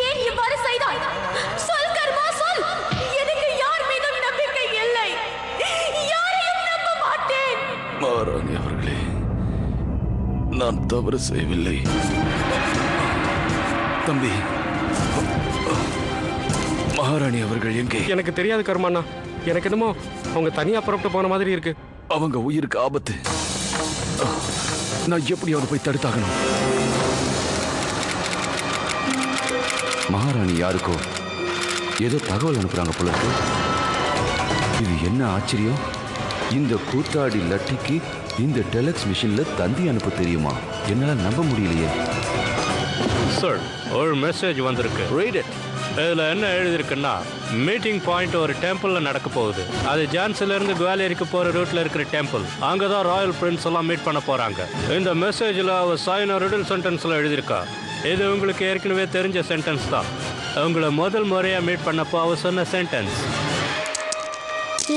ஏன் இவ்வாறு செய்தாய்? சொல் கர்மா, சொல். எனக்கு யார் மீதும் நம்பிக்கை இல்லை. யாரையும் நம்ப மாட்டேன். மகாராணி அவர்களே, நான் தவறு செய்யவில்லை. தம்பி, மகாராணி அவர்கள் எங்கே? எனக்கு தெரியாது கர்மாண்ணா. எனக்கு என்னமோ அவங்க தனியா புறப்பட்டு போன மாதிரி இருக்கு. அவங்க உயிருக்கு ஆபத்து. நான் எப்படியாவது போய் தடுத்தாகணும். மகாராணி யாருக்கோ ஏதோ தகவல் அனுப்புறாங்க போல இருக்கு. இது என்ன ஆச்சரியம்? இந்த கூத்தாடி லட்டிக்கு இந்த டெலக்ஸ் மிஷின்ல தந்தி அனுப்ப தெரியுமா? என்னால நம்ப முடியலையே. சார், ஒரு மெசேஜ் வந்திருக்கு. Read it. இதில் என்ன எழுதியிருக்குன்னா, மீட்டிங் பாயிண்ட் ஒரு டெம்பிளில் நடக்க போகுது. அது ஜான்சிலேருந்து குவாலியருக்கு போகிற ரூட்டில் இருக்கிற டெம்பிள். அங்கே தான் ராயல் பிரின்ஸ் எல்லாம் மீட் பண்ண போகிறாங்க. இந்த மெசேஜில் அவர் சைன் ரிடில் சென்டென்ஸில் எழுதியிருக்கா. இது உங்களுக்கு ஏற்கனவே தெரிஞ்ச சென்டென்ஸ் தான். உங்களை முதல் முறையாக மீட் பண்ணப்போ அவர் சொன்ன சென்டென்ஸ்.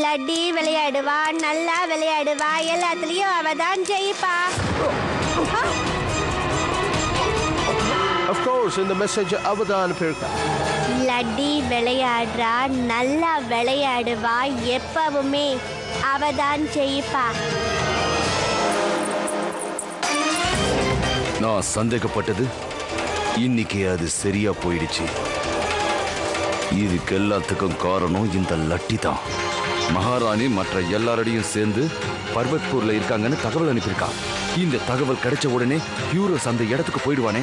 லட்டி விளையாடுவா, நல்லா விளையாடுவா, எல்லாத்துலயும் அவ தான் ஜெயிப்பா. Of course, in the message அவதான் அனுப்பியிருக்கா. லட்டி விளையாடுறா, நல்லா விளையாடுவா, எப்பவுமே அவதான் ஜெயிப்பா. நான் சந்தேகப்பட்டது இன்னைக்கு அது சரியா போயிடுச்சு. இதுக்கு எல்லாத்துக்கும் காரணம் இந்த லட்டி தான். மகாராணி மற்ற எல்லாரோடையும் சேர்ந்து பர்வத்பூர்ல இருக்காங்கன்னு தகவல் அனுப்பியிருக்கா. இந்த தகவல் கிடைச்ச உடனே ஹீரோஸ் அந்த இடத்துக்கு போயிடுவானே.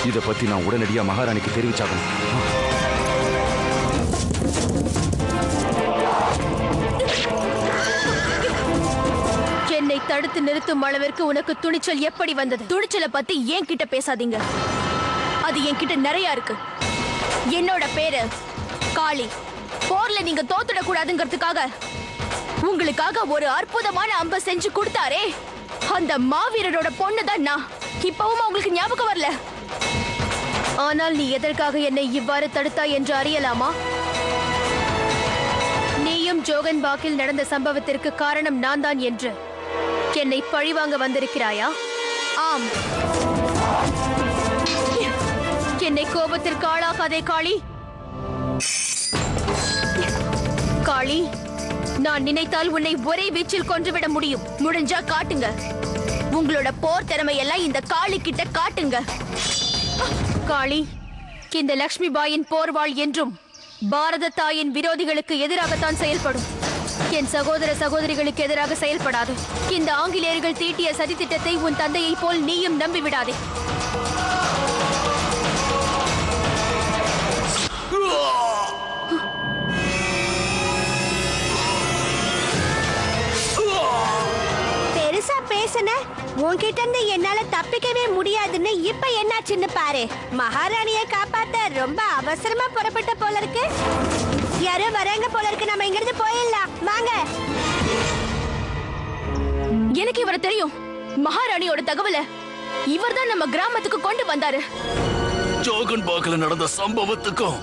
இதை பத்தி நான் உடனடியா மகாராணிக்கு தெரிவிச்சாகணும். என்னை தடுத்து நிறுத்தும் அளவிற்கு உனக்கு துணிச்சல் எப்படி வந்தது? துணிச்சலை பத்தி ஏன் கிட்ட பேசாதீங்க. அது என்கிட்ட நிறைய இருக்கு. என்னோட பேரு காளி. போர்ல நீங்க தோத்துட கூடாதுங்கிறதுக்காக உங்களுக்காக ஒரு அற்புதமான அம்பை செஞ்சு கொடுத்தாரே, அந்த மாவீரரோட பொண்ணு தான் நான். இப்பவும் உங்களுக்கு ஞாபகம் வரல? ஆனால் நீ எதற்காக என்னை இவ்வாறு தடுத்தாய் என்று அறியலாமா? நீயும் ஜோகன்பாக்கில் நடந்த சம்பவத்திற்கு காரணம் நான் தான் என்று என்னை பழிவாங்க வந்திருக்கிறாயா? ஆம். என்னை கோபத்திற்கு ஆளாகாதே காளி. காளி, நான் நினைத்தால் உன்னை ஒரே வீச்சில் கொன்றுவிட முடியும். முடிஞ்சா காட்டுங்க. உங்களோட போர் திறமையெல்லாம் இந்த காளி கிட்ட காட்டுங்க. காளி, இந்த லக்ஷ்மி பாயின் போர்வாள் என்றும் பாரத தாயின் விரோதிகளுக்கு எதிராகத்தான் செயல்படும். என் சகோதர சகோதரிகளுக்கு எதிராக செயல்படாது. இந்த ஆங்கிலேயர்கள் தீட்டிய சதி திட்டத்தை உன் தந்தையை போல் நீயும் நம்பிவிடாதே. பெருசா பேசுன, உன்கிட்ட இருந்து என்னால தப்பிக்கவே முடியாதுன்னு இப்ப என்னாச்சுன்னு பாரு. மகாராணியை காப்பாத்த ரொம்ப அவசரமா புறப்பட்ட போல இருக்கு. யாரோ வராங்க போல இருக்கு. நம்ம இங்க இருந்து போயிடலாம், வாங்க. எனக்கு இவரை தெரியும். மகாராணியோட தகவலை இவர்தான் நம்ம கிராமத்துக்கு கொண்டு வந்தாரு. ஜோகன்பாக்ல நடந்த சம்பவத்துக்கும்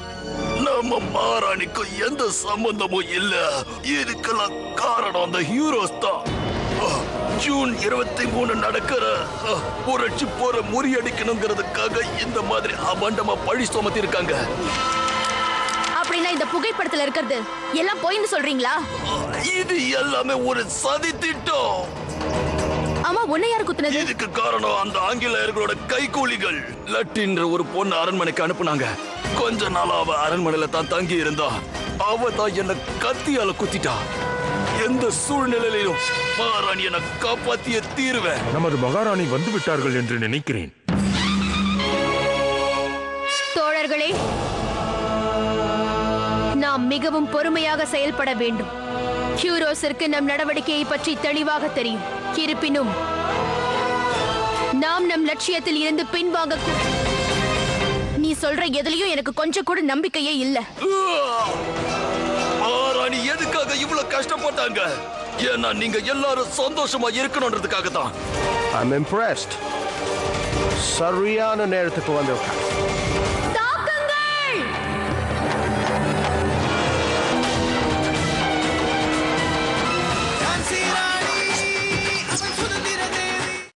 நம்ம மகாராணிக்கும் எந்த சம்பந்தமும் இல்ல. இதுக்கெல்லாம் காரணம் அந்த ஹீரோஸ் தான். ஜூன் 23 நடக்கிற புரட்சி போற முறியடிக்கணுங்கிறதுக்காக இந்த மாதிரி அபண்டமா பழி சுமத்தி இருக்காங்க. அப்படின்னா இந்த புகைப்படத்துல இருக்கிறது எல்லாம் போயின்னு சொல்றீங்களா? இது எல்லாமே ஒரு சதி திட்டம். ஆமா, உன்னை யாரு குத்துனது? இதுக்கு காரணம் அந்த ஆங்கிலேயர்களோட கைகூலிகள். லட்டின்ற ஒரு பொண்ணு அரண்மனைக்கு அனுப்புனாங்க. கொஞ்ச நாள் அவ அரண்மனையில தான் தங்கி இருந்தா. அவ தான் என்ன கத்தியால குத்திட்டா. எந்த சூழ்நிலையிலும் மகாராணி என்ன காப்பாத்திய தீருவேன். நமது மகாராணி வந்து விட்டார்கள் என்று நினைக்கிறேன். தோழர்களே, நாம் மிகவும் பொறுமையாக செயல்பட வேண்டும். ஹீரோஸிற்கு நம் நடவடிக்கையை பற்றி தெளிவாக தெரியும். இருப்பினும் நாம் நம் லட்சியத்தில் இருந்து பின்வாங்க. நீ சொல்ற எதுலயும் எனக்கு கொஞ்சம் கூட நம்பிக்கையே இல்ல. மகாராணி எதுக்காக இவ்வளவு கஷ்டப்பட்டாங்க? ஏன்னா நீங்க எல்லாரும் சந்தோஷமா இருக்கணும்ன்றதுக்காக தான். I'm impressed. சரியான நேரத்துக்கு வந்திருக்கேன்.